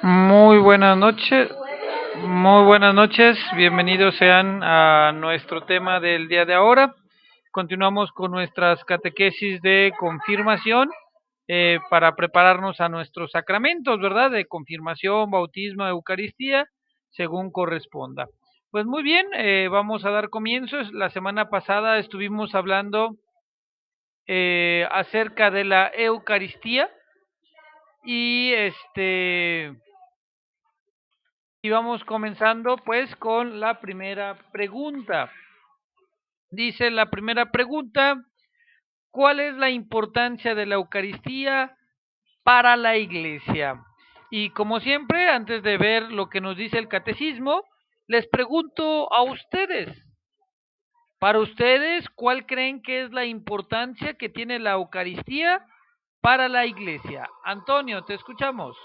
Muy buenas noches, muy buenas noches, bienvenidos sean a nuestro tema del día de ahora. Continuamos con nuestras catequesis de confirmación para prepararnos a nuestros sacramentos, ¿verdad? De confirmación, bautismo, Eucaristía, según corresponda. Pues muy bien, vamos a dar comienzos. La semana pasada estuvimos hablando acerca de la Eucaristía y y vamos comenzando pues con la primera pregunta. Dice la primera pregunta, ¿cuál es la importancia de la Eucaristía para la Iglesia? Y como siempre, antes de ver lo que nos dice el catecismo, les pregunto a ustedes, para ustedes, ¿cuál creen que es la importancia que tiene la Eucaristía para la Iglesia? Antonio, te escuchamos.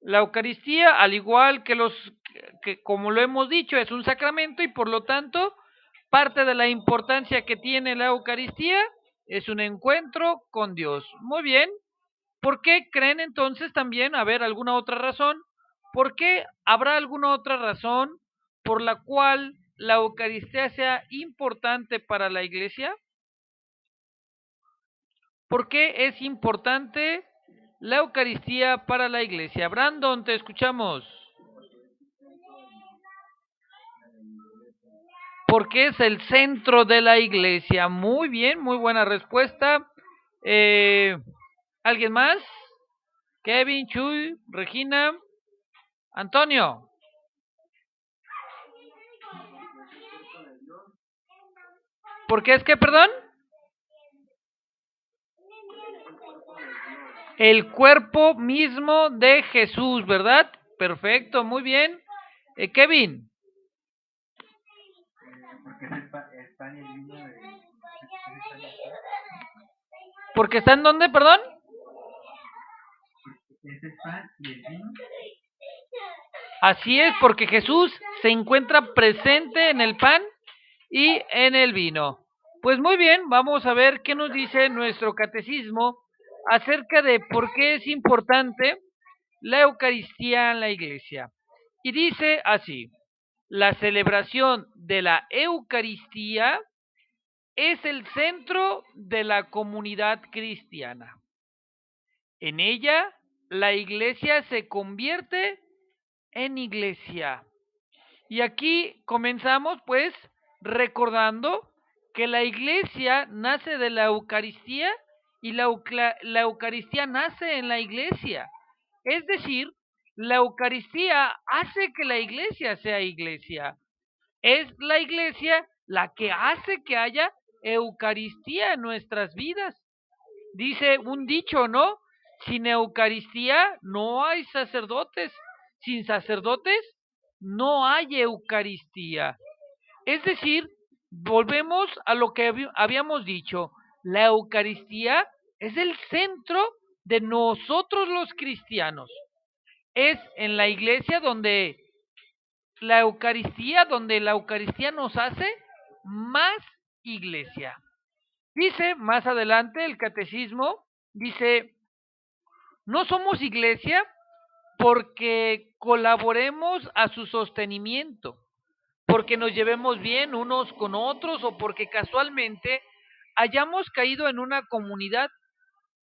La Eucaristía, al igual que como lo hemos dicho, es un sacramento y por lo tanto, parte de la importancia que tiene la Eucaristía es un encuentro con Dios. Muy bien. ¿Por qué creen entonces también, a ver, alguna otra razón? ¿Por qué habrá alguna otra razón por la cual la Eucaristía sea importante para la Iglesia? ¿Por qué es importante la Eucaristía para la Iglesia? Brandon, te escuchamos. Porque es el centro de la iglesia. Muy bien, muy buena respuesta. Eh, ¿Alguien más? Kevin, Chuy, Regina, Antonio. ¿Por qué es que, perdón? El cuerpo mismo de Jesús, ¿verdad? Perfecto, muy bien. Kevin. ¿Porque está en dónde, perdón? Así es, porque Jesús se encuentra presente en el pan y en el vino. Pues muy bien, vamos a ver qué nos dice nuestro catecismo acerca de por qué es importante la Eucaristía en la iglesia. Y dice así, la celebración de la Eucaristía es el centro de la comunidad cristiana. En ella, la iglesia se convierte en iglesia. Y aquí comenzamos pues recordando que la iglesia nace de la Eucaristía y la Eucaristía nace en la iglesia. Es decir, la Eucaristía hace que la iglesia sea iglesia. Es la iglesia la que hace que haya Eucaristía en nuestras vidas. Dice un dicho, ¿no? Sin Eucaristía no hay sacerdotes. Sin sacerdotes no hay Eucaristía. Es decir, volvemos a lo que habíamos dicho. La Eucaristía es el centro de nosotros los cristianos. Es en la iglesia donde la Eucaristía nos hace más iglesia. Dice más adelante el catecismo, dice, no somos iglesia porque colaboremos a su sostenimiento, porque nos llevemos bien unos con otros o porque casualmente hayamos caído en una comunidad.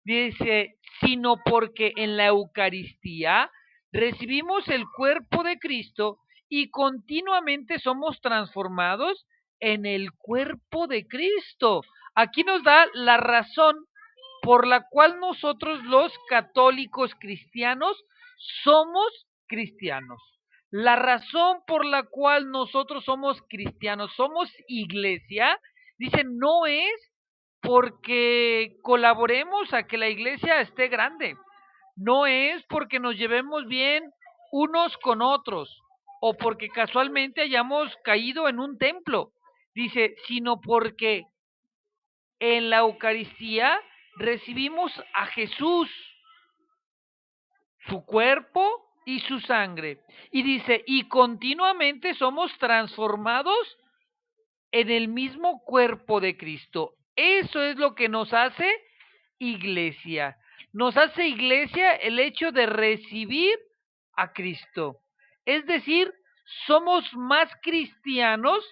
Dice, sino porque en la Eucaristía recibimos el cuerpo de Cristo y continuamente somos transformados en el cuerpo de Cristo. Aquí nos da la razón por la cual nosotros los católicos cristianos somos cristianos. La razón por la cual nosotros somos cristianos, somos iglesia, dice, no es porque colaboremos a que la iglesia esté grande, no es porque nos llevemos bien unos con otros o porque casualmente hayamos caído en un templo, dice, sino porque en la Eucaristía recibimos a Jesús, su cuerpo y su sangre. Y dice, y continuamente somos transformados en el mismo cuerpo de Cristo. Eso es lo que nos hace iglesia. Nos hace iglesia el hecho de recibir a Cristo. Es decir, somos más cristianos,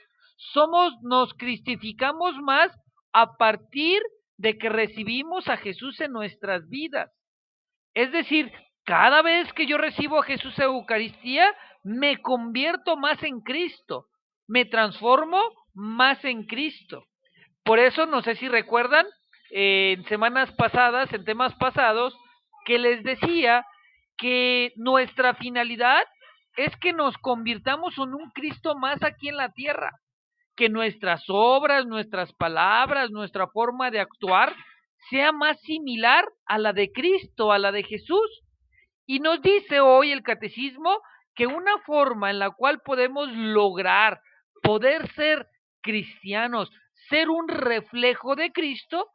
nos cristificamos más a partir de que recibimos a Jesús en nuestras vidas. Es decir, cada vez que yo recibo a Jesús en Eucaristía, me convierto más en Cristo, me transformo más en Cristo. Por eso, no sé si recuerdan, en semanas pasadas, en temas pasados, que les decía que nuestra finalidad es que nos convirtamos en un Cristo más aquí en la tierra, que nuestras obras, nuestras palabras, nuestra forma de actuar sea más similar a la de Cristo, a la de Jesús. Y nos dice hoy el catecismo que una forma en la cual podemos lograr poder ser cristianos, ser un reflejo de Cristo,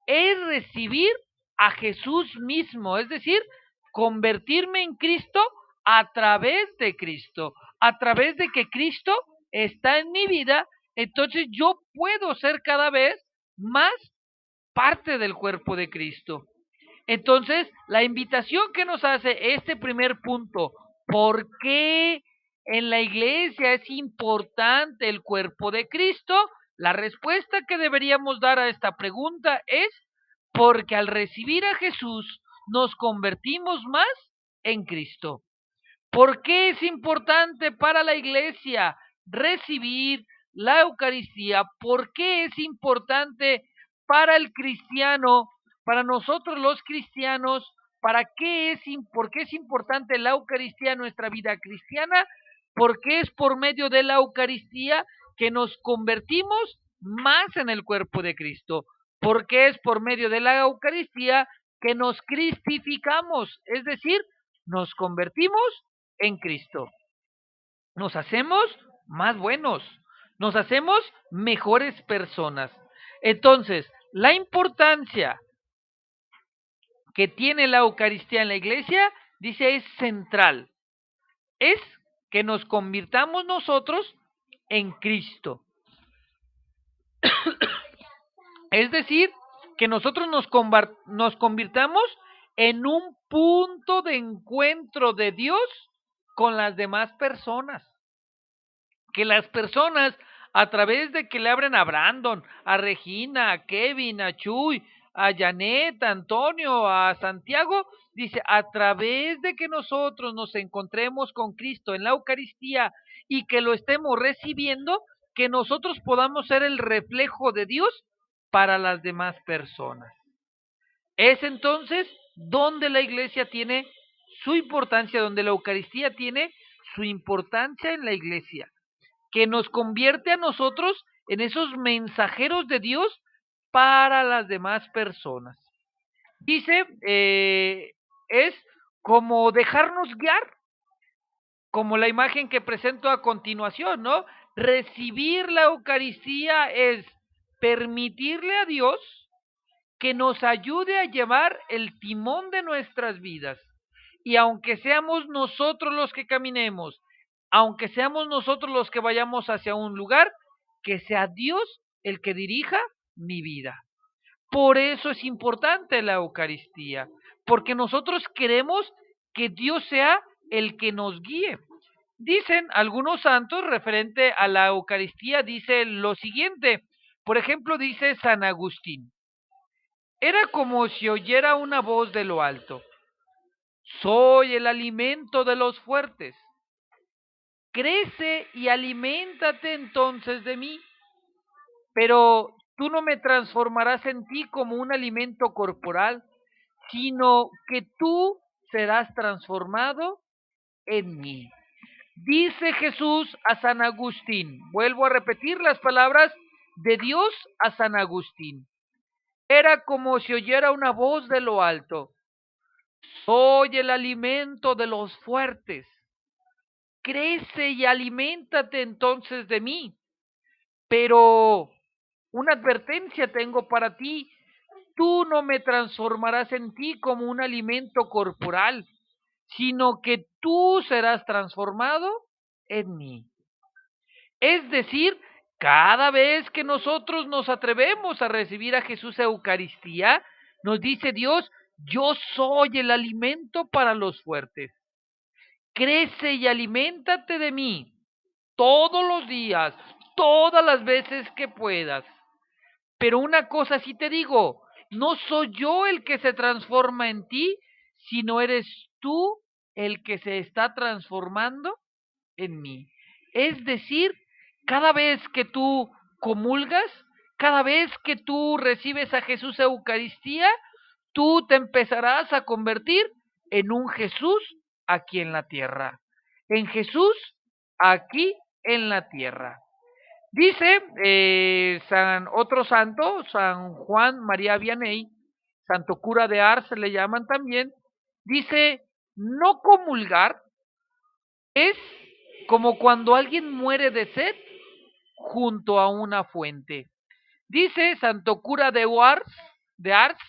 es recibir a Jesús mismo, es decir, convertirme en Cristo a través de Cristo, a través de que Cristo está en mi vida, entonces yo puedo ser cada vez más parte del cuerpo de Cristo. Entonces, la invitación que nos hace este primer punto, ¿por qué en la iglesia es importante el cuerpo de Cristo? La respuesta que deberíamos dar a esta pregunta es porque al recibir a Jesús nos convertimos más en Cristo. ¿Por qué es importante para la iglesia recibir la Eucaristía? ¿Por qué es importante para el cristiano, para nosotros los cristianos? ¿Por qué es importante la Eucaristía en nuestra vida cristiana? Porque es por medio de la Eucaristía que nos convertimos más en el cuerpo de Cristo. Porque es por medio de la Eucaristía que nos cristificamos, es decir, nos convertimos en Cristo. Nos hacemos más buenos, nos hacemos mejores personas. Entonces, la importancia que tiene la Eucaristía en la iglesia, dice, es central. Es que nos convirtamos nosotros en Cristo. Es decir, que nosotros nos convirtamos en un punto de encuentro de Dios con las demás personas. Que las personas, a través de que le abren a Brandon, a Regina, a Kevin, a Chuy, a Janet, a Antonio, a Santiago, dice, a través de que nosotros nos encontremos con Cristo en la Eucaristía y que lo estemos recibiendo, que nosotros podamos ser el reflejo de Dios para las demás personas. Es entonces donde la iglesia tiene su importancia, donde la Eucaristía tiene su importancia en la iglesia, que nos convierte a nosotros en esos mensajeros de Dios para las demás personas. Dice, es como dejarnos guiar, como la imagen que presento a continuación, ¿no? Recibir la Eucaristía es permitirle a Dios que nos ayude a llevar el timón de nuestras vidas. Y aunque seamos nosotros los que caminemos, aunque seamos nosotros los que vayamos hacia un lugar, que sea Dios el que dirija mi vida. Por eso es importante la Eucaristía, porque nosotros queremos que Dios sea el que nos guíe. Dicen algunos santos referente a la Eucaristía, dice lo siguiente. Por ejemplo, dice San Agustín, era como si oyera una voz de lo alto. Soy el alimento de los fuertes. Crece y aliméntate entonces de mí. Pero tú no me transformarás en ti como un alimento corporal, sino que tú serás transformado en mí. Dice Jesús a San Agustín, vuelvo a repetir las palabras de Dios a San Agustín. Era como si oyera una voz de lo alto. Soy el alimento de los fuertes. Crece y aliméntate entonces de mí. Pero una advertencia tengo para ti. Tú no me transformarás en ti como un alimento corporal, sino que tú serás transformado en mí. Es decir, Cada vez que nosotros nos atrevemos a recibir a Jesús a Eucaristía, nos dice Dios, yo soy el alimento para los fuertes. Crece y aliméntate de mí todos los días, todas las veces que puedas. Pero una cosa sí te digo, no soy yo el que se transforma en ti, sino eres tú el que se está transformando en mí. Es decir, cada vez que tú comulgas, cada vez que tú recibes a Jesús Eucaristía, tú te empezarás a convertir en un Jesús aquí en la tierra. En Jesús aquí en la tierra. Dice otro santo, San Juan María Vianney, santo cura de Ars le llaman también, dice, no comulgar es como cuando alguien muere de sed junto a una fuente. Dice santo cura de Ars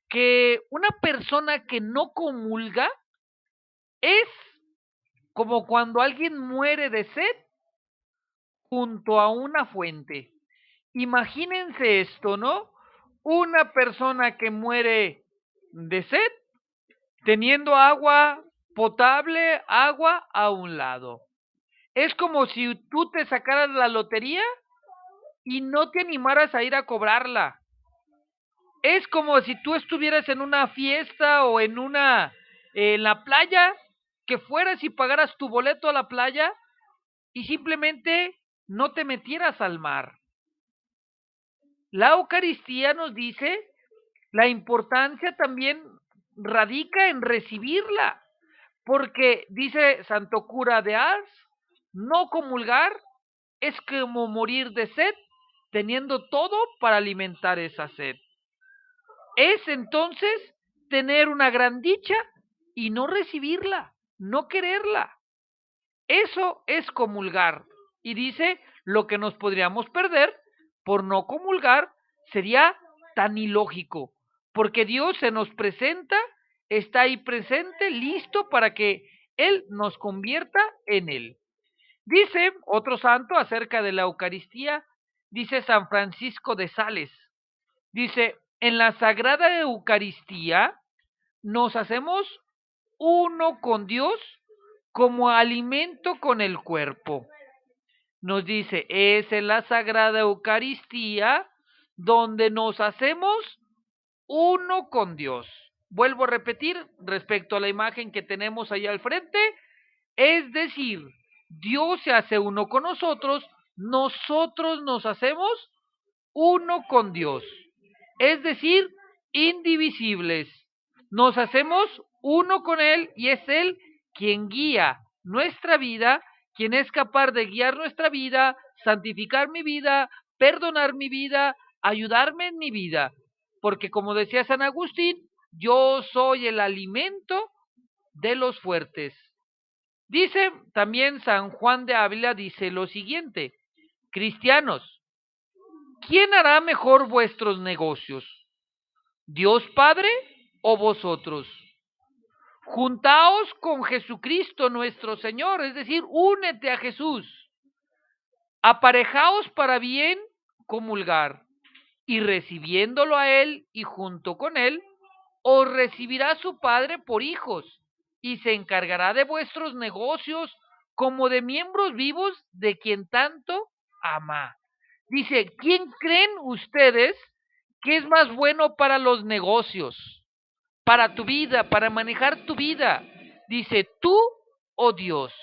que una persona que no comulga es como cuando alguien muere de sed junto a una fuente. Imagínense esto, ¿no? Una persona que muere de sed teniendo agua potable, agua a un lado. Es como si tú te sacaras la lotería y no te animaras a ir a cobrarla. Es como si tú estuvieras en una fiesta o en la playa, que fueras y pagaras tu boleto a la playa y simplemente no te metieras al mar. La Eucaristía nos dice la importancia también radica en recibirla, porque dice Santo Cura de Ars, no comulgar es como morir de sed, teniendo todo para alimentar esa sed. Es entonces tener una gran dicha y no recibirla, no quererla. Eso es comulgar. Y dice, lo que nos podríamos perder por no comulgar sería tan ilógico, porque Dios se nos presenta, está ahí presente, listo para que Él nos convierta en Él. Dice otro santo acerca de la Eucaristía, dice San Francisco de Sales, dice, en la Sagrada Eucaristía nos hacemos uno con Dios como alimento con el cuerpo. Nos dice, es en la Sagrada Eucaristía donde nos hacemos uno con Dios. Vuelvo a repetir respecto a la imagen que tenemos ahí al frente, es decir, Dios se hace uno con nosotros nos hacemos uno con Dios. Es decir, indivisibles. Nos hacemos uno con Él y es Él quien guía nuestra vida, quien es capaz de guiar nuestra vida, santificar mi vida, perdonar mi vida, ayudarme en mi vida. Porque como decía San Agustín, yo soy el alimento de los fuertes. Dice también San Juan de Ávila, dice lo siguiente, cristianos, ¿quién hará mejor vuestros negocios? ¿Dios Padre o vosotros? Juntaos con Jesucristo nuestro Señor, es decir, únete a Jesús. Aparejaos para bien comulgar y recibiéndolo a Él y junto con Él, os recibirá su Padre por hijos y se encargará de vuestros negocios como de miembros vivos de quien tanto ama. Dice, ¿quién creen ustedes que es más bueno para los negocios, para tu vida, para manejar tu vida? Dice, ¿tú o Dios?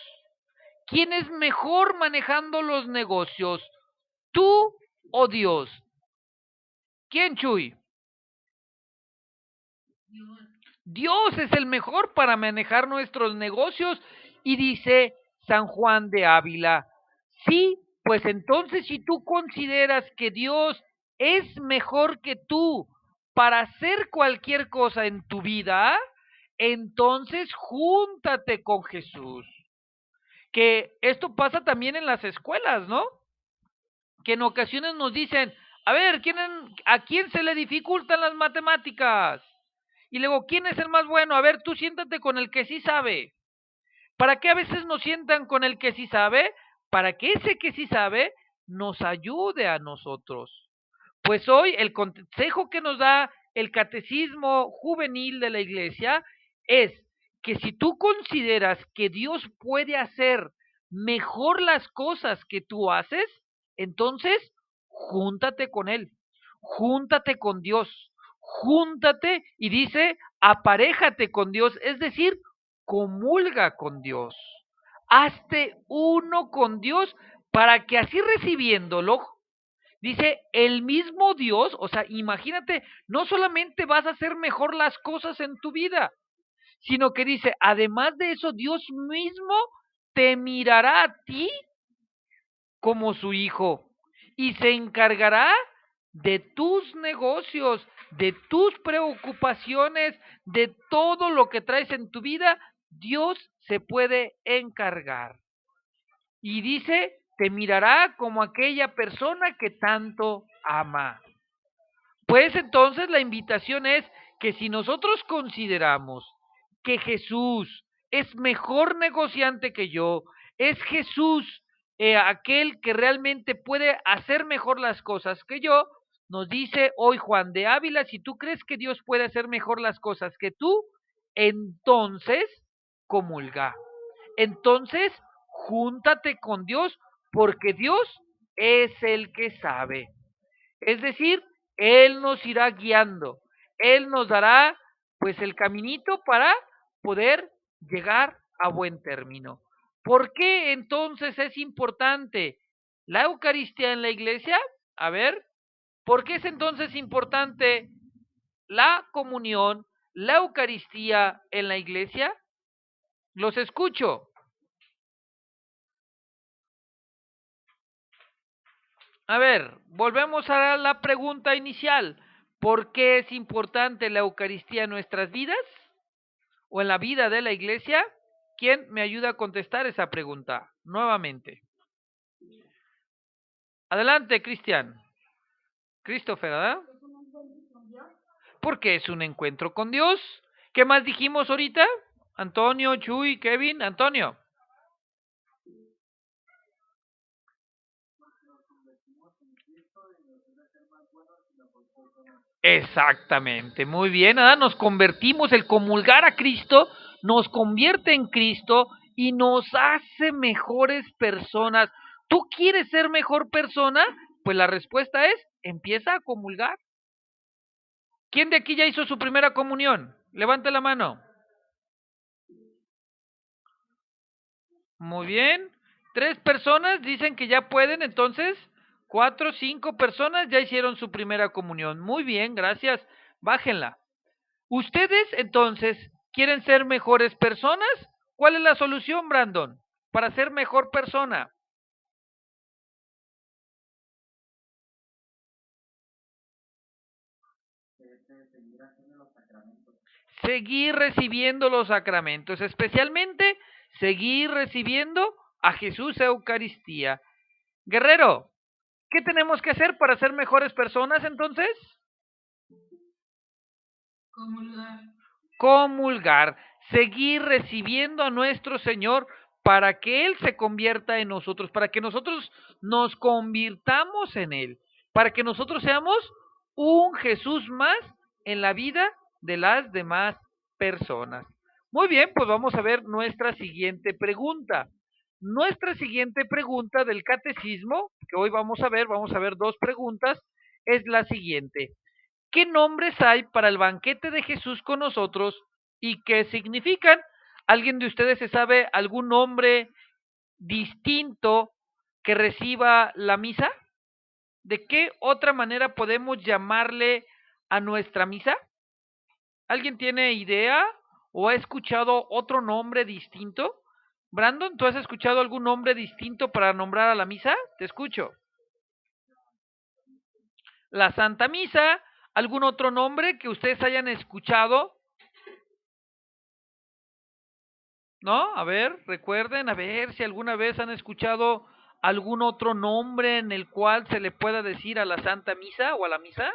¿Quién es mejor manejando los negocios, tú o Dios? ¿Quién, Chuy? Dios es el mejor para manejar nuestros negocios y dice San Juan de Ávila, sí, pues entonces si tú consideras que Dios es mejor que tú para hacer cualquier cosa en tu vida, entonces júntate con Jesús. Que esto pasa también en las escuelas, ¿no? Que en ocasiones nos dicen, a ver, ¿a quién se le dificultan las matemáticas? Y luego, ¿quién es el más bueno? A ver, tú siéntate con el que sí sabe. ¿Para qué a veces nos sientan con el que sí sabe? Para que ese que sí sabe nos ayude a nosotros. Pues hoy el consejo que nos da el catecismo juvenil de la iglesia es que si tú consideras que Dios puede hacer mejor las cosas que tú haces, entonces júntate con Él, júntate con Dios, júntate y dice, aparéjate con Dios, es decir, comulga con Dios, hazte uno con Dios para que así recibiéndolo, dice, el mismo Dios, o sea, imagínate, no solamente vas a hacer mejor las cosas en tu vida, sino que dice, además de eso, Dios mismo te mirará a ti como su hijo y se encargará de tus negocios, de tus preocupaciones, de todo lo que traes en tu vida, Dios se puede encargar. Y dice, te mirará como aquella persona que tanto ama. Pues entonces la invitación es que si nosotros consideramos que Jesús es mejor negociante que yo, es Jesús aquel que realmente puede hacer mejor las cosas que yo, nos dice hoy Juan de Ávila, si tú crees que Dios puede hacer mejor las cosas que tú, entonces comulga. Entonces, júntate con Dios porque Dios es el que sabe. Es decir, Él nos irá guiando, Él nos dará pues el caminito para poder llegar a buen término. ¿Por qué entonces es importante la Eucaristía en la iglesia? A ver, ¿por qué es entonces importante la comunión, la Eucaristía en la iglesia? Los escucho. A ver, volvemos a la pregunta inicial. ¿Por qué es importante la Eucaristía en nuestras vidas o en la vida de la iglesia? ¿Quién me ayuda a contestar esa pregunta? Nuevamente. Adelante, Cristian. Christopher, ¿verdad? Porque es un encuentro con Dios. ¿Qué más dijimos ahorita? Antonio, Chuy, Kevin, Antonio. Exactamente, muy bien, ¿verdad? Nos convertimos, el comulgar a Cristo nos convierte en Cristo y nos hace mejores personas. ¿Tú quieres ser mejor persona? Pues la respuesta es, empieza a comulgar. ¿Quién de aquí ya hizo su primera comunión? Levante la mano. Muy bien. 3 personas dicen que ya pueden, entonces 4, 5 personas ya hicieron su primera comunión. Muy bien, gracias. Bájenla. ¿Ustedes entonces quieren ser mejores personas? ¿Cuál es la solución, Brandon, para ser mejor persona? Seguir recibiendo los sacramentos, especialmente seguir recibiendo a Jesús Eucaristía. Guerrero, ¿qué tenemos que hacer para ser mejores personas entonces? Comulgar, seguir recibiendo a nuestro Señor para que Él se convierta en nosotros, para que nosotros nos convirtamos en Él, para que nosotros seamos un Jesús más en la vida de las demás personas. Muy bien, pues vamos a ver nuestra siguiente pregunta. Nuestra siguiente pregunta del catecismo, que hoy vamos a ver 2 preguntas, es la siguiente. ¿Qué nombres hay para el banquete de Jesús con nosotros y qué significan? ¿Alguien de ustedes se sabe algún nombre distinto que reciba la misa? ¿De qué otra manera podemos llamarle a nuestra misa? ¿Alguien tiene idea o ha escuchado otro nombre distinto? Brandon, ¿tú has escuchado algún nombre distinto para nombrar a la misa? Te escucho. La Santa Misa, ¿algún otro nombre que ustedes hayan escuchado? ¿No? A ver, recuerden, a ver si alguna vez han escuchado algún otro nombre en el cual se le pueda decir a la Santa Misa o a la misa.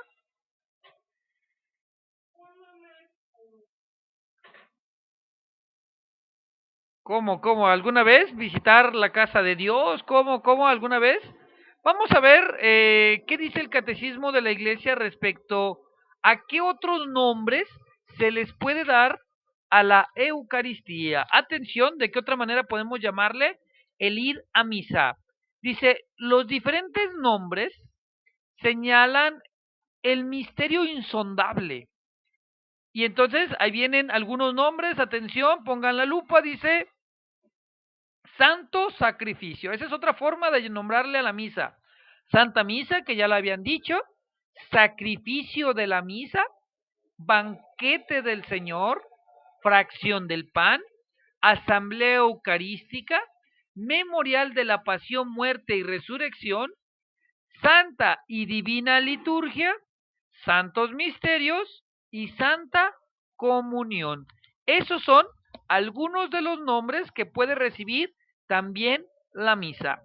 ¿Cómo? ¿Alguna vez visitar la casa de Dios? ¿Alguna vez? Vamos a ver qué dice el Catecismo de la Iglesia respecto a qué otros nombres se les puede dar a la Eucaristía. Atención, ¿de qué otra manera podemos llamarle? El ir a misa. Dice, los diferentes nombres señalan el misterio insondable. Y entonces ahí vienen algunos nombres, atención, pongan la lupa, dice Santo Sacrificio. Esa es otra forma de nombrarle a la misa. Santa Misa, que ya la habían dicho, Sacrificio de la Misa, Banquete del Señor, Fracción del Pan, Asamblea Eucarística, Memorial de la Pasión, Muerte y Resurrección, Santa y Divina Liturgia, Santos Misterios y Santa Comunión. Esos son algunos de los nombres que puede recibir también la misa.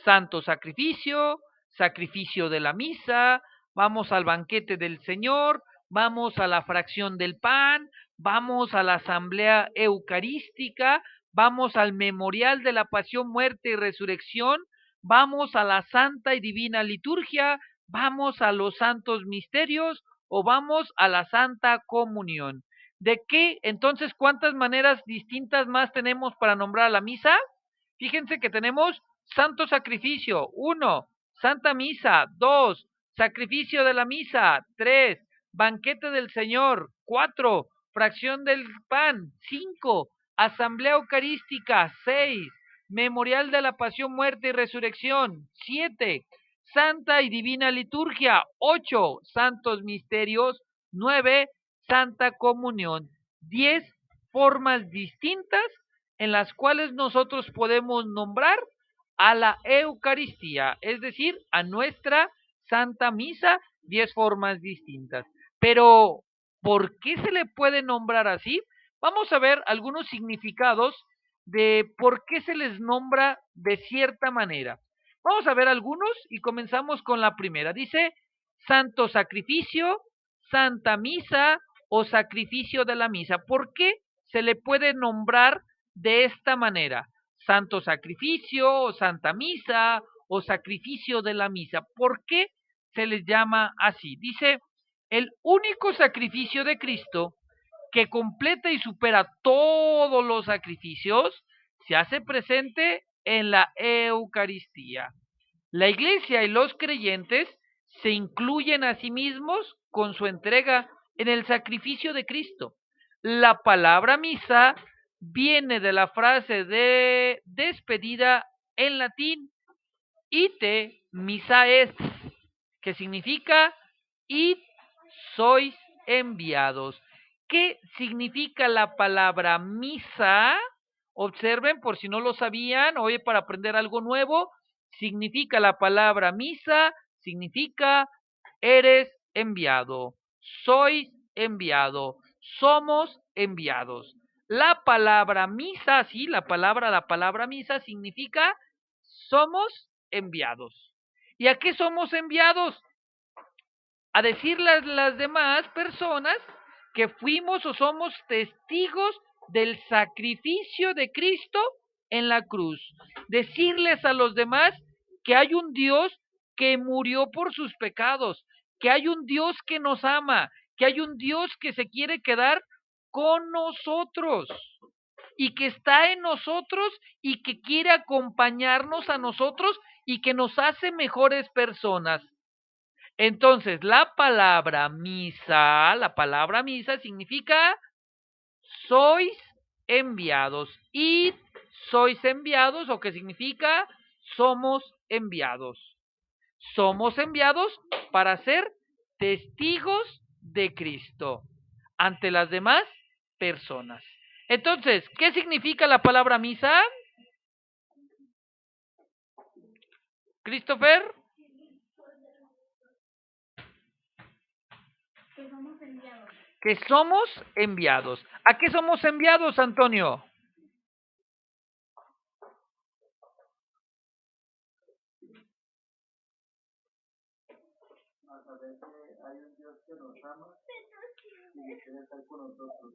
Santo Sacrificio, Sacrificio de la Misa, vamos al banquete del Señor, vamos a la fracción del pan, vamos a la asamblea eucarística, vamos al memorial de la pasión, muerte y resurrección, vamos a la santa y divina liturgia, vamos a los santos misterios o vamos a la santa comunión. ¿De qué? Entonces, ¿cuántas maneras distintas más tenemos para nombrar a la misa? Fíjense que tenemos Santo Sacrificio, 1, Santa Misa, 2, Sacrificio de la Misa, 3, Banquete del Señor, 4, Fracción del Pan, 5, Asamblea Eucarística, 6, Memorial de la Pasión, Muerte y Resurrección, 7, Santa y Divina Liturgia, 8, Santos Misterios, 9, Santa Comunión, 10 formas distintas en las cuales nosotros podemos nombrar a la Eucaristía, es decir, a nuestra Santa Misa, 10 formas distintas. Pero, ¿por qué se le puede nombrar así? Vamos a ver algunos significados de por qué se les nombra de cierta manera. Vamos a ver algunos y comenzamos con la primera. Dice Santo Sacrificio, Santa Misa o Sacrificio de la Misa. ¿Por qué se le puede nombrar de esta manera? Santo Sacrificio o Santa Misa o Sacrificio de la Misa. ¿Por qué se les llama así? Dice, el único sacrificio de Cristo que completa y supera todos los sacrificios se hace presente en la Eucaristía. La Iglesia y los creyentes se incluyen a sí mismos con su entrega en el sacrificio de Cristo. La palabra misa viene de la frase de despedida en latín, ite misa est, que significa id sois enviados. ¿Qué significa la palabra misa? Observen, por si no lo sabían, hoy para aprender algo nuevo, significa la palabra misa, significa eres enviado, sois enviado, somos enviados. La palabra misa, sí, la palabra misa significa somos enviados. ¿Y a qué somos enviados? A decirle a las demás personas que fuimos o somos testigos del sacrificio de Cristo en la cruz. Decirles a los demás que hay un Dios que murió por sus pecados, que hay un Dios que nos ama, que hay un Dios que se quiere quedar con nosotros y que está en nosotros y que quiere acompañarnos a nosotros y que nos hace mejores personas. Entonces, la palabra misa significa sois enviados y sois enviados, o que significa somos enviados. Somos enviados para ser testigos de Cristo ante las demás personas. Entonces, ¿qué significa la palabra misa? Christopher. Que somos enviados. Que somos enviados. ¿A qué somos enviados, Antonio? A saber que hay un Dios que nos ama y que quiere estar con nosotros.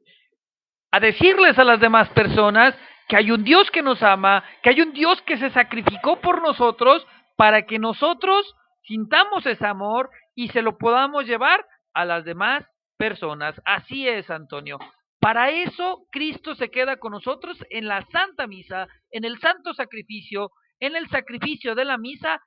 A decirles a las demás personas que hay un Dios que nos ama, que hay un Dios que se sacrificó por nosotros para que nosotros sintamos ese amor y se lo podamos llevar a las demás personas. Así es, Antonio. Para eso Cristo se queda con nosotros en la Santa Misa, en el Santo Sacrificio, en el sacrificio de la misa.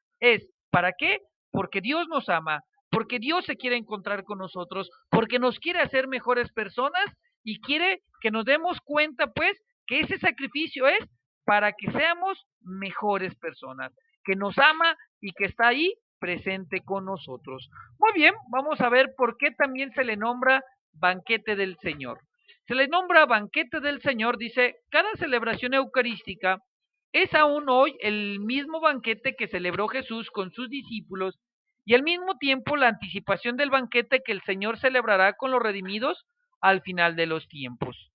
¿Para qué? Porque Dios nos ama, porque Dios se quiere encontrar con nosotros, porque nos quiere hacer mejores personas y quiere que nos demos cuenta, pues, que ese sacrificio es para que seamos mejores personas, que nos ama y que está ahí presente con nosotros. Muy bien, vamos a ver por qué también se le nombra banquete del Señor. Se le nombra banquete del Señor, dice, cada celebración eucarística es aún hoy el mismo banquete que celebró Jesús con sus discípulos y al mismo tiempo la anticipación del banquete que el Señor celebrará con los redimidos al final de los tiempos.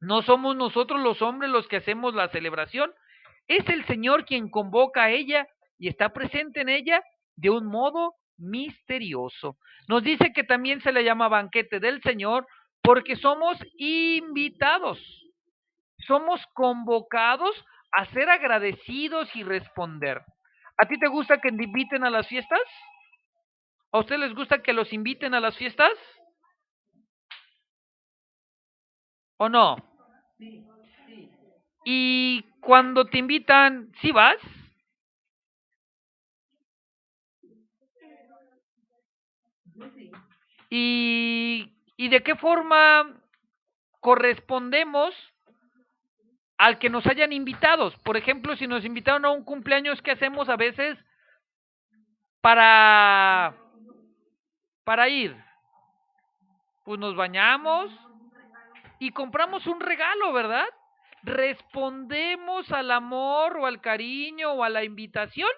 No somos nosotros los hombres los que hacemos la celebración, es el Señor quien convoca a ella y está presente en ella de un modo misterioso. Nos dice que también se le llama banquete del Señor porque somos invitados, somos convocados a ser agradecidos y responder. ¿A ti te gusta que te inviten a las fiestas? ¿A ustedes les gusta que los inviten a las fiestas? ¿O no? Y cuando te invitan, ¿sí vas? ¿Y de qué forma correspondemos al que nos hayan invitado? Por ejemplo, si nos invitaron a un cumpleaños, ¿qué hacemos a veces para, para ir? Pues nos bañamos y compramos un regalo, ¿verdad? Respondemos al amor o al cariño o a la invitación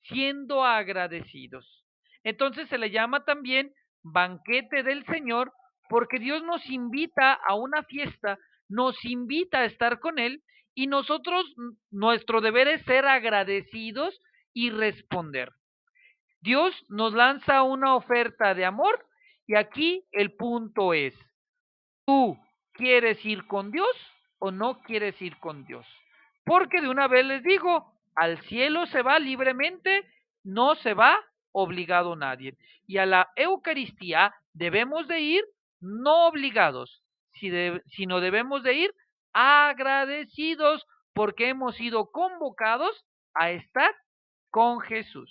siendo agradecidos. Entonces se le llama también banquete del Señor porque Dios nos invita a una fiesta, nos invita a estar con Él y nosotros, nuestro deber es ser agradecidos y responder. Dios nos lanza una oferta de amor y aquí el punto es, ¿tú quieres ir con Dios o no quieres ir con Dios? Porque de una vez les digo, al cielo se va libremente, no se va obligado nadie. Y a la Eucaristía debemos de ir no obligados, sino debemos de ir agradecidos porque hemos sido convocados a estar con Jesús.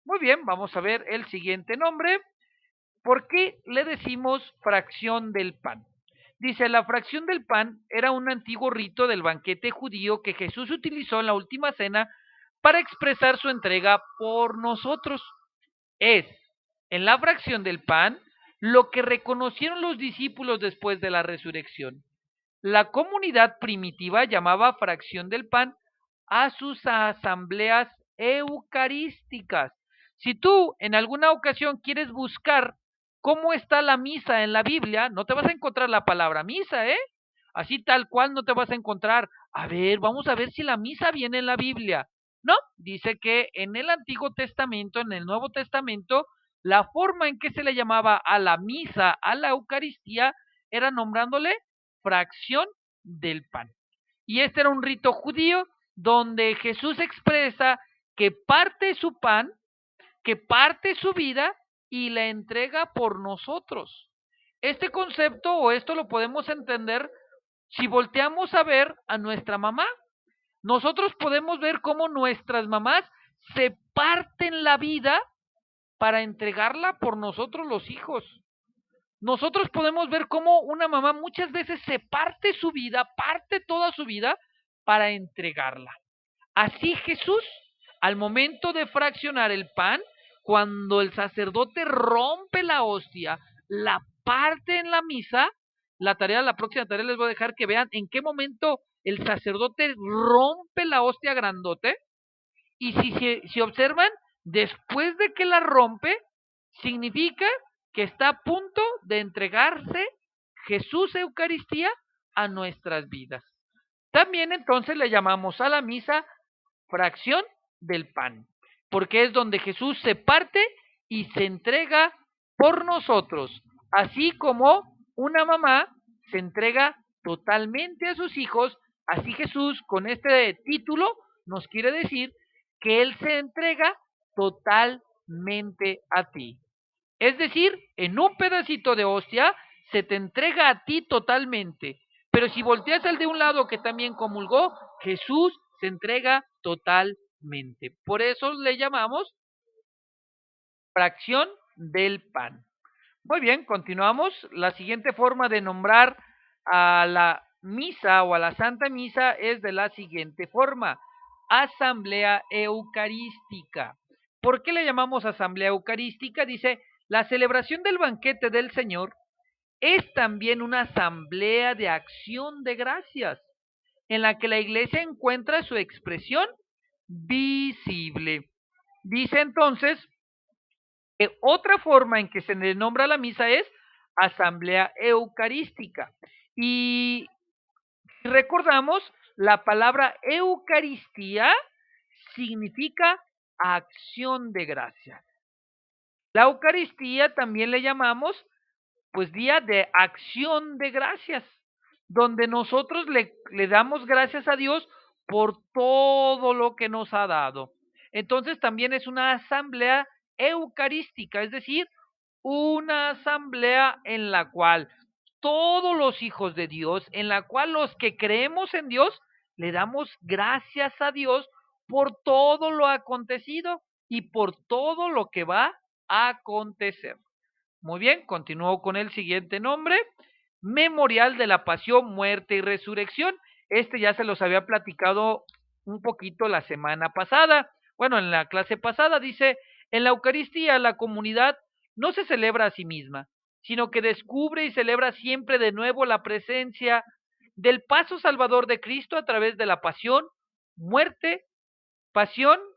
Muy bien, vamos a ver el siguiente nombre. ¿Por qué le decimos fracción del pan? Dice, la fracción del pan era un antiguo rito del banquete judío que Jesús utilizó en la última cena para expresar su entrega por nosotros. Es, en la fracción del pan, lo que reconocieron los discípulos después de la resurrección. La comunidad primitiva llamaba fracción del pan a sus asambleas eucarísticas. Si tú en alguna ocasión quieres buscar cómo está la misa en la Biblia, no te vas a encontrar la palabra misa, ¿eh? Así tal cual no te vas a encontrar. A ver, vamos a ver si la misa viene en la Biblia. No, dice que en el Antiguo Testamento, en el Nuevo Testamento, la forma en que se le llamaba a la misa, a la Eucaristía, era nombrándole fracción del pan. Y este era un rito judío donde Jesús expresa que parte su pan, que parte su vida y la entrega por nosotros. Este concepto o esto lo podemos entender si volteamos a ver a nuestra mamá. Nosotros podemos ver cómo nuestras mamás se parten la vida para entregarla por nosotros los hijos. Nosotros podemos ver cómo una mamá muchas veces se parte su vida, parte toda su vida para entregarla. Así Jesús, al momento de fraccionar el pan, cuando el sacerdote rompe la hostia, la parte en la misa, la próxima tarea les voy a dejar que vean en qué momento el sacerdote rompe la hostia grandote. Y si observan, después de que la rompe, significa que está a punto de entregarse Jesús Eucaristía a nuestras vidas. También entonces le llamamos a la misa fracción del pan, porque es donde Jesús se parte y se entrega por nosotros, así como una mamá se entrega totalmente a sus hijos, así Jesús con este título nos quiere decir que Él se entrega totalmente a ti. Es decir, en un pedacito de hostia se te entrega a ti totalmente. Pero si volteas al de un lado que también comulgó, Jesús se entrega totalmente. Por eso le llamamos fracción del pan. Muy bien, continuamos. La siguiente forma de nombrar a la misa o a la Santa Misa es de la siguiente forma: asamblea eucarística. ¿Por qué le llamamos asamblea eucarística? Dice, la celebración del banquete del Señor es también una asamblea de acción de gracias, en la que la iglesia encuentra su expresión visible. Dice entonces que otra forma en que se le nombra la misa es asamblea eucarística. Y recordamos, la palabra Eucaristía significa acción de gracias. La Eucaristía también le llamamos pues día de acción de gracias, donde nosotros le damos gracias a Dios por todo lo que nos ha dado. Entonces también es una asamblea eucarística, es decir, una asamblea en la cual todos los hijos de Dios, en la cual los que creemos en Dios, le damos gracias a Dios por todo lo acontecido y por todo lo que va a acontecer. Muy bien, continúo con el siguiente nombre: Memorial de la Pasión, Muerte y Resurrección. Este ya se los había platicado un poquito la semana pasada. Bueno, en la clase pasada dice, en la Eucaristía la comunidad no se celebra a sí misma, sino que descubre y celebra siempre de nuevo la presencia del paso salvador de Cristo a través de la pasión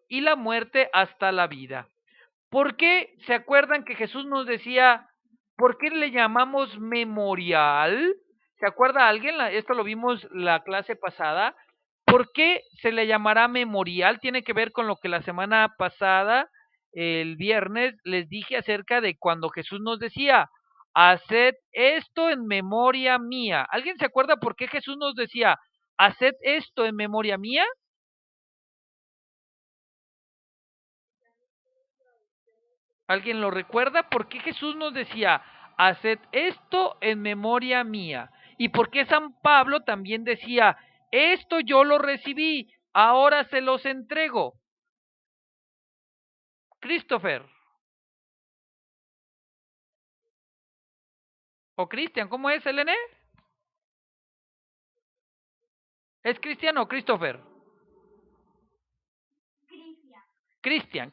y la muerte hasta la vida. ¿Por qué se acuerdan que Jesús nos decía, por qué le llamamos memorial? ¿Se acuerda alguien? Esto lo vimos la clase pasada. ¿Por qué se le llamará memorial? Tiene que ver con lo que la semana pasada, el viernes, les dije acerca de cuando Jesús nos decía, haced esto en memoria mía. ¿Alguien se acuerda por qué Jesús nos decía, haced esto en memoria mía? ¿Alguien lo recuerda? ¿Por qué Jesús nos decía, haced esto en memoria mía? ¿Y por qué San Pablo también decía, esto yo lo recibí, ahora se los entrego? Christopher o Cristian, ¿cómo es, Elene? ¿Es Cristian o Christopher? Cristian.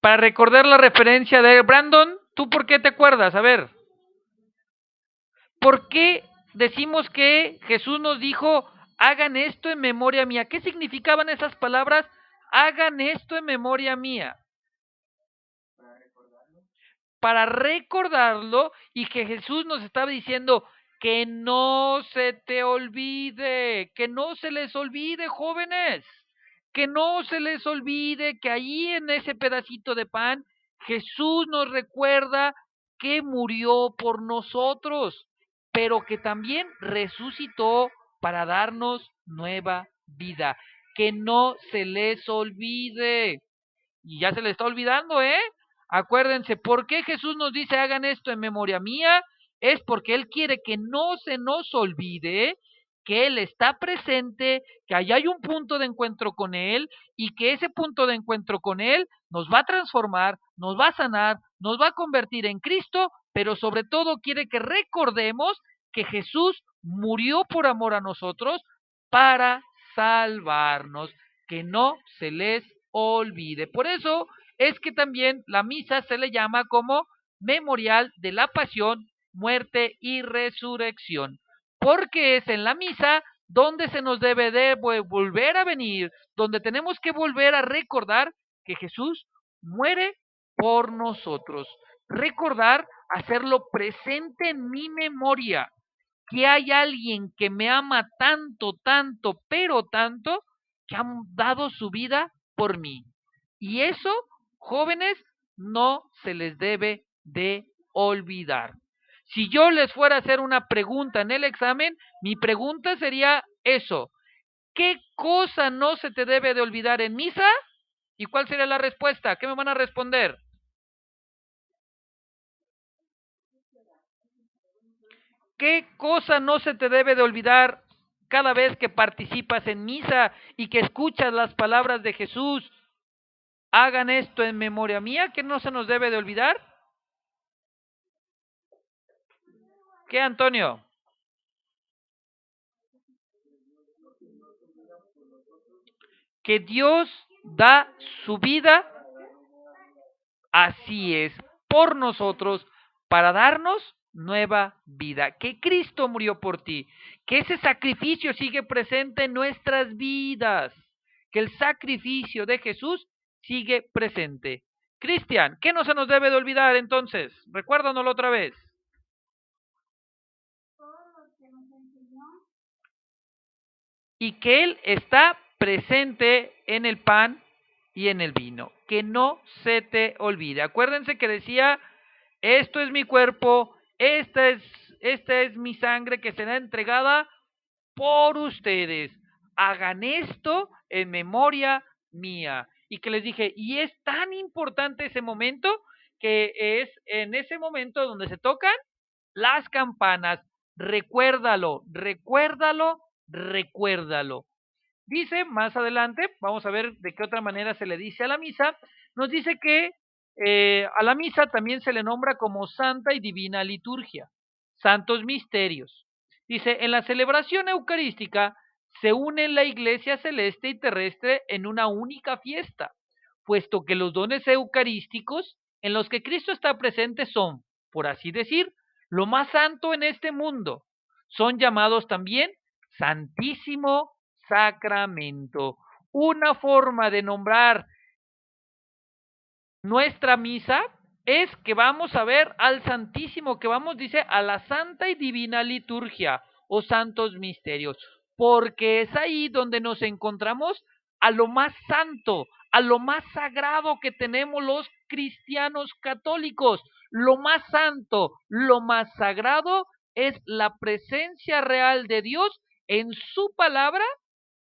Para recordar la referencia de Brandon, ¿tú por qué te acuerdas? A ver. ¿Por qué decimos que Jesús nos dijo, hagan esto en memoria mía? ¿Qué significaban esas palabras? Hagan esto en memoria mía. Para recordarlo, y que Jesús nos estaba diciendo que no se te olvide, que no se les olvide, jóvenes, que no se les olvide que ahí en ese pedacito de pan Jesús nos recuerda que murió por nosotros, pero que también resucitó para darnos nueva vida. Que no se les olvide. Y ya se le está olvidando, ¿eh? Acuérdense, ¿por qué Jesús nos dice hagan esto en memoria mía? Es porque Él quiere que no se nos olvide que Él está presente, que allá hay un punto de encuentro con Él y que ese punto de encuentro con Él nos va a transformar, nos va a sanar, nos va a convertir en Cristo, pero sobre todo quiere que recordemos que Jesús murió por amor a nosotros para salvarnos, que no se les olvide. Por eso es que también la misa se le llama como memorial de la pasión, muerte y resurrección, porque es en la misa donde se nos debe de volver a venir, donde tenemos que volver a recordar que Jesús muere por nosotros. Recordar, hacerlo presente en mi memoria, que hay alguien que me ama tanto, tanto, pero tanto, que ha dado su vida por mí. Y eso, jóvenes, no se les debe de olvidar. Si yo les fuera a hacer una pregunta en el examen, mi pregunta sería eso. ¿Qué cosa no se te debe de olvidar en misa? ¿Y cuál sería la respuesta? ¿Qué me van a responder? ¿Qué cosa no se te debe de olvidar cada vez que participas en misa y que escuchas las palabras de Jesús? Hagan esto en memoria mía. ¿Qué no se nos debe de olvidar? ¿Qué, Antonio? Que Dios da su vida, así es, por nosotros, para darnos nueva vida. Que Cristo murió por ti, que ese sacrificio sigue presente en nuestras vidas, que el sacrificio de Jesús sigue presente. Cristian, ¿qué no se nos debe de olvidar entonces? Recuérdanoslo otra vez. Y que Él está presente en el pan y en el vino. Que no se te olvide. Acuérdense que decía, esto es mi cuerpo, esta es mi sangre que será entregada por ustedes. Hagan esto en memoria mía. Y que les dije, y es tan importante ese momento que es en ese momento donde se tocan las campanas. Recuérdalo, recuérdalo, recuérdalo. Dice más adelante, vamos a ver de qué otra manera se le dice a la misa, nos dice que a la misa también se le nombra como santa y divina liturgia, santos misterios. Dice, en la celebración eucarística se une la iglesia celeste y terrestre en una única fiesta, puesto que los dones eucarísticos en los que Cristo está presente son, por así decir, lo más santo en este mundo. Son llamados también Santísimo Sacramento. Una forma de nombrar nuestra misa es que vamos a ver al Santísimo, que vamos, dice, a la Santa y Divina Liturgia o Santos Misterios, porque es ahí donde nos encontramos a lo más santo, a lo más sagrado que tenemos los cristianos católicos. Lo más santo, lo más sagrado es la presencia real de Dios en su palabra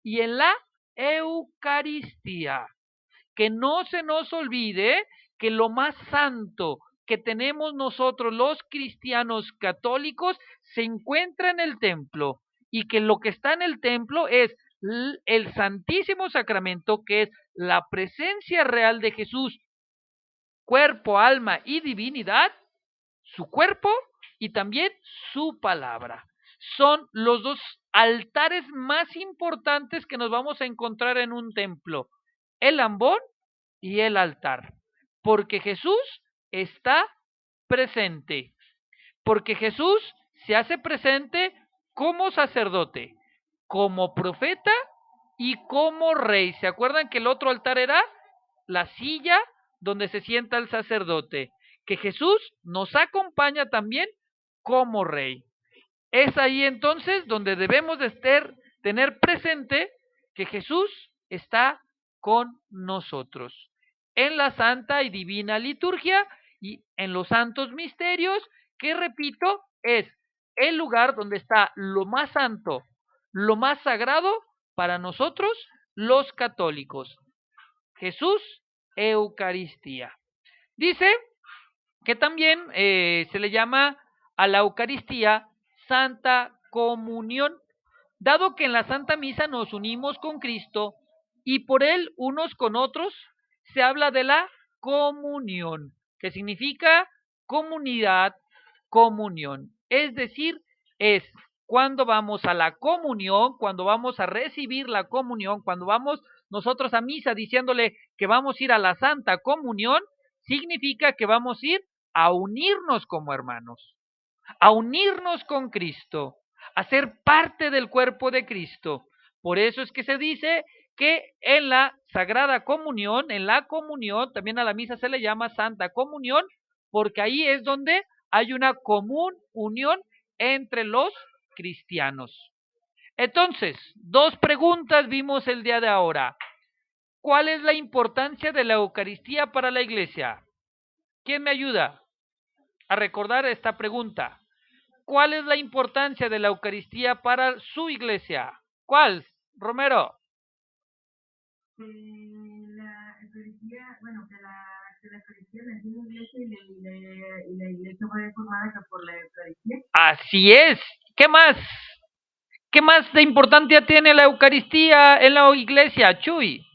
y en la Eucaristía. Que no se nos olvide que lo más santo que tenemos nosotros los cristianos católicos se encuentra en el templo y que lo que está en el templo es el Santísimo Sacramento, que es la presencia real de Jesús, cuerpo, alma y divinidad, su cuerpo y también su palabra. Son los dos altares más importantes que nos vamos a encontrar en un templo, el ambón y el altar, porque Jesús está presente, porque Jesús se hace presente como sacerdote, como profeta y como rey. ¿Se acuerdan que el otro altar era la silla donde se sienta el sacerdote? Que Jesús nos acompaña también como rey. Es ahí entonces donde debemos de tener presente que Jesús está con nosotros. En la santa y divina liturgia y en los santos misterios, que repito, es el lugar donde está lo más santo, lo más sagrado para nosotros los católicos. Jesús, Eucaristía. Dice que también se le llama a la Eucaristía Santa Comunión, dado que en la Santa Misa nos unimos con Cristo y por Él unos con otros, se habla de la comunión, que significa comunidad, comunión. Es decir, es cuando vamos a la comunión, cuando vamos a recibir la comunión, cuando vamos nosotros a misa diciéndole que vamos a ir a la Santa Comunión, significa que vamos a ir a unirnos como hermanos, a unirnos con Cristo, a ser parte del cuerpo de Cristo. Por eso es que se dice que en la Sagrada Comunión, en la comunión, también a la misa se le llama Santa Comunión, porque ahí es donde hay una común unión entre los cristianos. Entonces, dos preguntas vimos el día de ahora. ¿Cuál es la importancia de la Eucaristía para la iglesia? ¿Quién me ayuda a recordar esta pregunta? ¿Cuál es la importancia de la Eucaristía para su iglesia? ¿Cuál, Romero? La Eucaristía, bueno, que la Eucaristía nació en la iglesia y la iglesia fue formada por la Eucaristía. Así es. ¿Qué más? ¿Qué más de importancia tiene la Eucaristía en la iglesia, Chuy?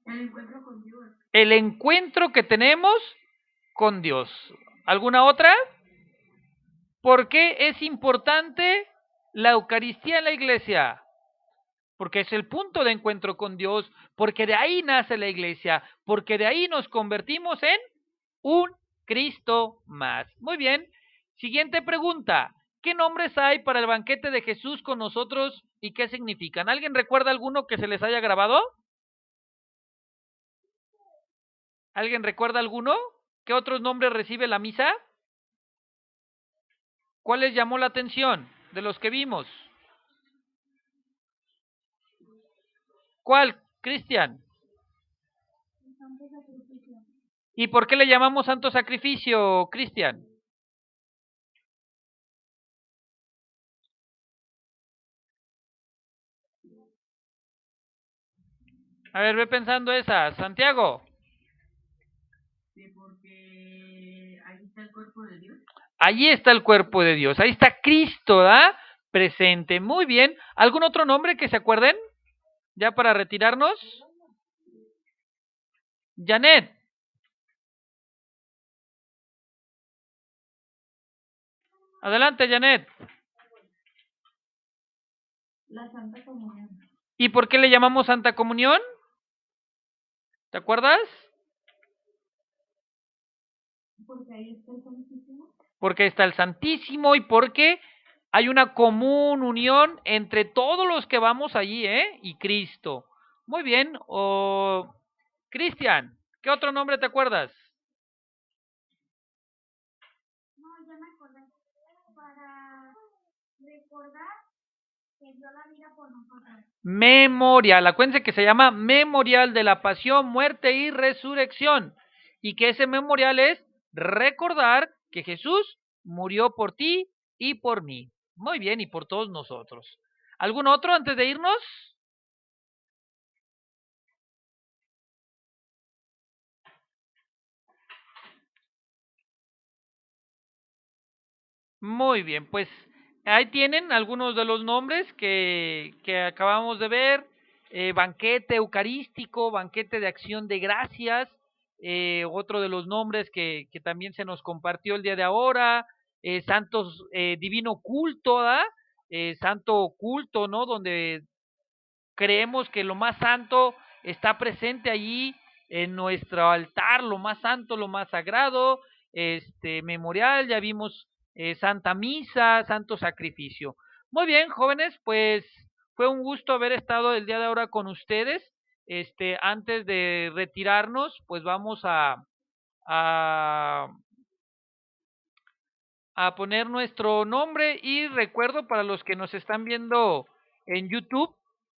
El encuentro con Dios. El encuentro que tenemos con Dios. ¿Alguna otra? ¿Por qué es importante la Eucaristía en la iglesia? Porque es el punto de encuentro con Dios, porque de ahí nace la iglesia, porque de ahí nos convertimos en un Cristo más. Muy bien. Siguiente pregunta. ¿Qué nombres hay para el banquete de Jesús con nosotros y qué significan? ¿Alguien recuerda alguno que se les haya grabado? ¿Alguien recuerda alguno? ¿Qué otros nombres recibe la misa? ¿Cuál les llamó la atención de los que vimos? ¿Cuál, Cristian? ¿Y por qué le llamamos santo sacrificio, Cristian? A ver, ve pensando esa. Santiago. Sí, porque ahí está el cuerpo de Dios. Allí está el cuerpo de Dios. Ahí está Cristo, ¿verdad? Presente. Muy bien. ¿Algún otro nombre que se acuerden? Ya para retirarnos. Janet. Adelante, Janet. La Santa Comunión. ¿Y por qué le llamamos Santa Comunión? ¿Te acuerdas? Porque ahí está el Santísimo. Porque está el Santísimo y porque hay una común unión entre todos los que vamos allí, ¿eh? Y Cristo. Muy bien. Cristian, ¿qué otro nombre te acuerdas? No, ya me acordé. Para recordar que dio la vida por nosotros. Memorial. Acuérdense que se llama Memorial de la Pasión, Muerte y Resurrección. Y que ese memorial es recordar que Jesús murió por ti y por mí. Muy bien, y por todos nosotros. ¿Algún otro antes de irnos? Muy bien, pues ahí tienen algunos de los nombres que acabamos de ver. Banquete eucarístico, banquete de acción de gracias, otro de los nombres que también se nos compartió el día de ahora, santos, divino culto, ¿ah? Santo culto, ¿no? Donde creemos que lo más santo está presente allí en nuestro altar, lo más santo, lo más sagrado, memorial, ya vimos Santa Misa, Santo Sacrificio. Muy bien, jóvenes, pues fue un gusto haber estado el día de ahora con ustedes. Antes de retirarnos, pues vamos a a poner nuestro nombre y recuerdo para los que nos están viendo en YouTube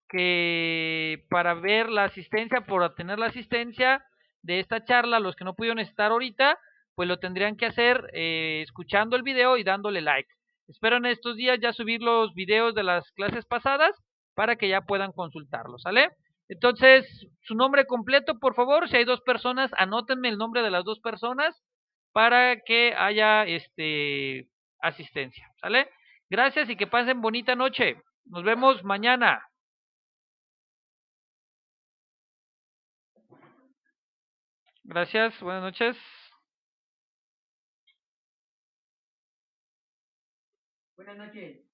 que para ver la asistencia, por obtener la asistencia de esta charla, los que no pudieron estar ahorita, pues lo tendrían que hacer escuchando el video y dándole like. Espero en estos días ya subir los videos de las clases pasadas para que ya puedan consultarlos, ¿sale? Entonces, su nombre completo, por favor, si hay dos personas, anótenme el nombre de las dos personas para que haya asistencia, ¿sale? Gracias y que pasen bonita noche. Nos vemos mañana. Gracias, buenas noches. Buenas noches.